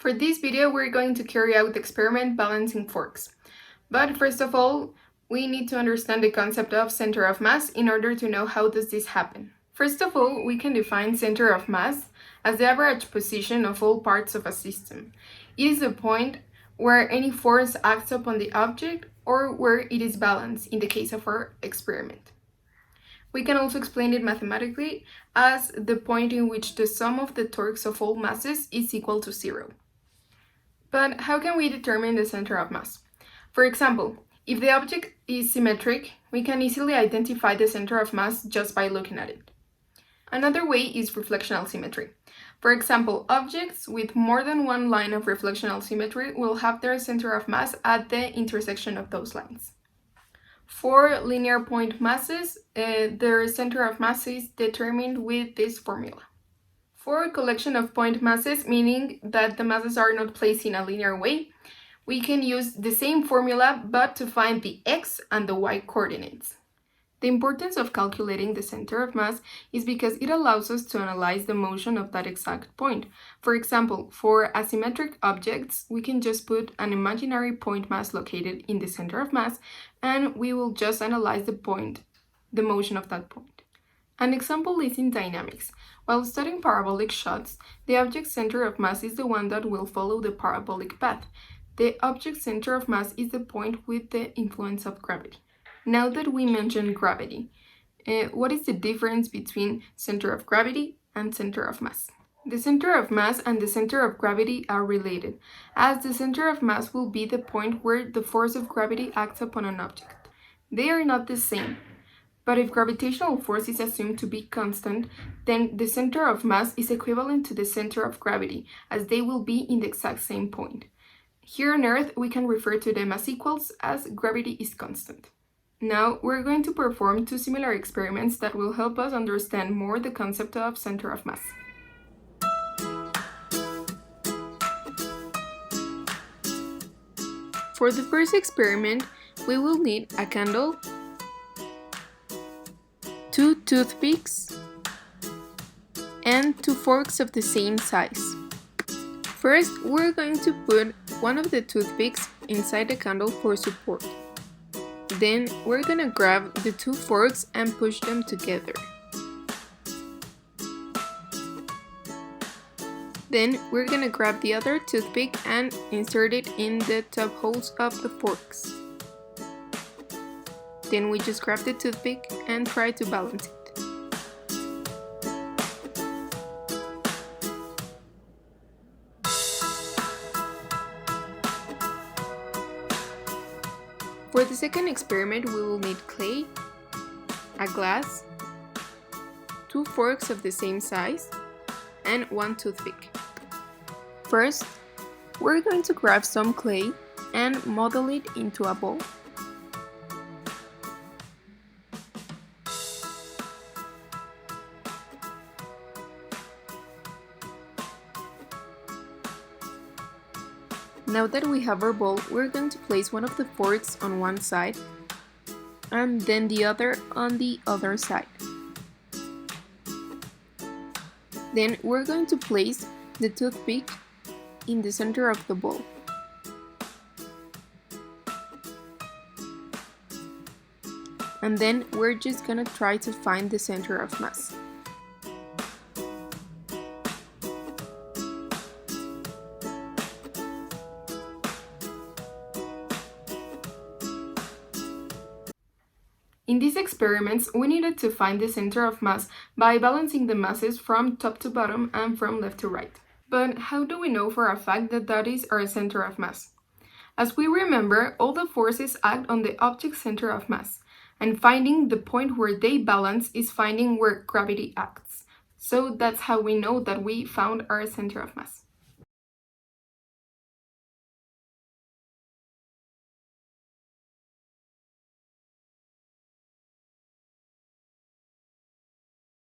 For this video, we're going to carry out the experiment balancing forks. But first of all, we need to understand the concept of center of mass in order to know how does this happen. First of all, we can define center of mass as the average position of all parts of a system. It is the point where any force acts upon the object or where it is balanced in the case of our experiment. We can also explain it mathematically as the point in which the sum of the torques of all masses is equal to 0. But how can we determine the center of mass? For example, if the object is symmetric, we can easily identify the center of mass just by looking at it. Another way is reflectional symmetry. For example, objects with more than one line of reflectional symmetry will have their center of mass at the intersection of those lines. For linear point masses, their center of mass is determined with this formula. For a collection of point masses, meaning that the masses are not placed in a linear way, we can use the same formula but to find the x and the y coordinates. The importance of calculating the center of mass is because it allows us to analyze the motion of that exact point. For example, for asymmetric objects, we can just put an imaginary point mass located in the center of mass, and we will just analyze the motion of that point. An example is in dynamics. While studying parabolic shots, the object's center of mass is the one that will follow the parabolic path. The object's center of mass is the point with the influence of gravity. Now that we mentioned gravity, what is the difference between center of gravity and center of mass? The center of mass and the center of gravity are related, as the center of mass will be the point where the force of gravity acts upon an object. They are not the same, but if gravitational force is assumed to be constant, then the center of mass is equivalent to the center of gravity, as they will be in the exact same point. Here on Earth, we can refer to them as equals, as gravity is constant. Now, we're going to perform two similar experiments that will help us understand more the concept of center of mass. For the first experiment, we will need a candle, 2 toothpicks, and 2 forks of the same size. First, we're going to put one of the toothpicks inside the candle for support. Then we're gonna grab the 2 forks and push them together. Then we're gonna grab the other toothpick and insert it in the top holes of the forks. Then we just grab the toothpick and try to balance it. For the second experiment, we will need clay, a glass, 2 forks of the same size, and 1 toothpick. First, we're going to grab some clay and model it into a ball. Now that we have our ball, we're going to place one of the forks on one side and then the other on the other side. Then we're going to place the toothpick in the center of the ball. And then we're just gonna try to find the center of mass. In these experiments, we needed to find the center of mass by balancing the masses from top to bottom and from left to right. But how do we know for a fact that that is our center of mass? As we remember, all the forces act on the object's center of mass, and finding the point where they balance is finding where gravity acts. So that's how we know that we found our center of mass.